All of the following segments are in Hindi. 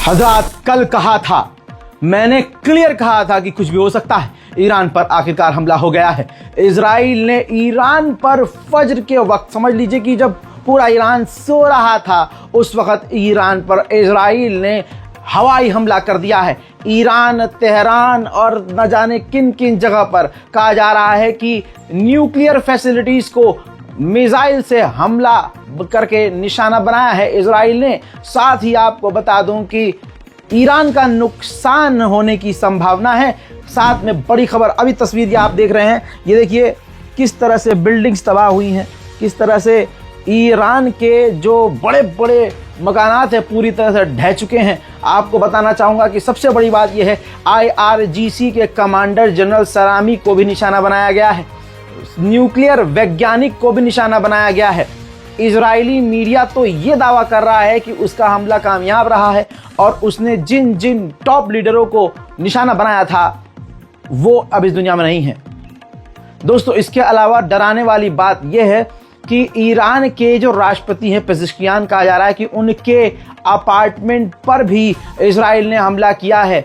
हजरत कल कहा था, मैंने क्लियर कहा था कि कुछ भी हो सकता है। ईरान पर आखिरकार हमला हो गया है। इजराइल ने ईरान पर फज्र के वक्त, समझ लीजिए कि जब पूरा ईरान सो रहा था, उस वक्त ईरान पर इजराइल ने हवाई हमला कर दिया है। ईरान, तेहरान और न जाने किन किन जगह पर कहा जा रहा है कि न्यूक्लियर फैसिलिटीज को मिसाइल से हमला करके निशाना बनाया है इजराइल ने। साथ ही आपको बता दूं कि ईरान का नुकसान होने की संभावना है। साथ में बड़ी खबर, अभी तस्वीर ये आप देख रहे हैं, ये देखिए किस तरह से बिल्डिंग्स तबाह हुई हैं, किस तरह से ईरान के जो बड़े बड़े मकानात हैं पूरी तरह से ढह चुके हैं। आपको बताना चाहूँगा कि सबसे बड़ी बात यह है, IRGC के कमांडर जनरल सलामी को भी निशाना बनाया गया है, न्यूक्लियर वैज्ञानिक को भी निशाना बनाया गया है। इजरायली मीडिया तो ये दावा कर रहा है कि उसका हमला कामयाब रहा है और उसने जिन जिन टॉप लीडरों को निशाना बनाया था वो अब इस दुनिया में नहीं है। दोस्तों, इसके अलावा डराने वाली बात यह है कि ईरान के जो राष्ट्रपति हैं, पेज़ेश्कियान, कहा जा रहा है कि उनके अपार्टमेंट पर भी इजराइल ने हमला किया है।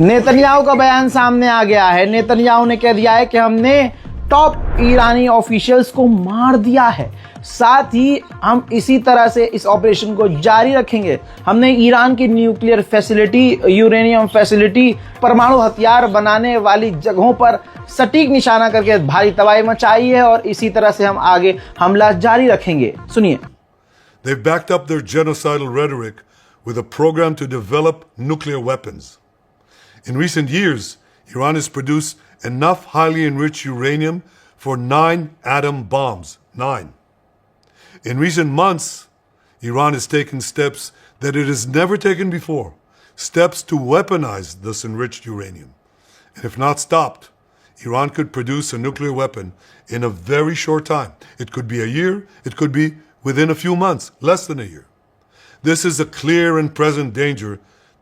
नेतन्याहू का बयान सामने आ गया है। नेतन्याहू ने कह दिया है कि हमने टॉप ईरानी ऑफिशियल्स को मार दिया है। साथ ही हम इसी तरह से इस ऑपरेशन को जारी रखेंगे। हमने ईरान की न्यूक्लियर फैसिलिटी, यूरेनियम फैसिलिटी, परमाणु हथियार बनाने वाली जगहों पर सटीक निशाना करके भारी तबाही मचाई है और इसी तरह से हम आगे हमला जारी रखेंगे। सुनिए। They've backed up their genocidal rhetoric with a program to develop nuclear weapons. In recent years, Iran has produced enough highly enriched uranium for 9 atom bombs. 9. In recent months, Iran has taken steps that it has never taken before, steps to weaponize this enriched uranium. And if not stopped, Iran could produce a nuclear weapon in a very short time. It could be a year, it could be within a few months, less than a year. This is a clear and present danger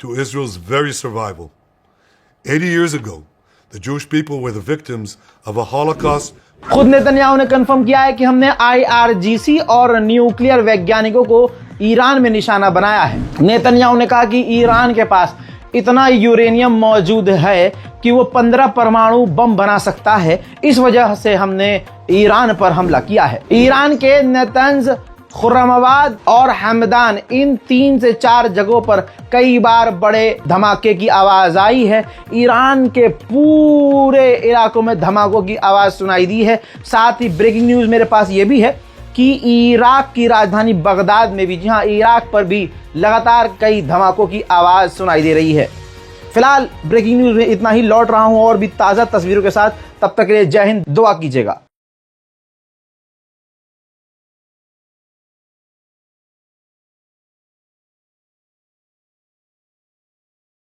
to Israel's very survival. 80 years ago, the Jewish people were the victims of a Holocaust. खुद नेतन्याहू ने कंफर्म किया है कि हमने IRGC और न्यूक्लियर वैज्ञानिकों को ईरान में निशाना बनाया है। नेतन्याहू ने कहा कि ईरान के पास इतना यूरेनियम मौजूद है कि वो 15 परमाणु बम बना सकता है। इस वजह से हमने ईरान पर हमला किया है। ईरान के नेतंज, खुर्रमाबाद और हमदान, इन 3 से 4 जगहों पर कई बार बड़े धमाके की आवाज आई है। ईरान के पूरे इलाकों में धमाकों की आवाज सुनाई दी है। साथ ही ब्रेकिंग न्यूज मेरे पास ये भी है कि इराक की राजधानी बगदाद में भी, जी हाँ, इराक पर भी लगातार कई धमाकों की आवाज सुनाई दे रही है। फिलहाल ब्रेकिंग न्यूज में इतना ही। लौट रहा हूं और भी ताज़ा तस्वीरों के साथ। तब तक के लिए जय हिंद, दुआ कीजिएगा।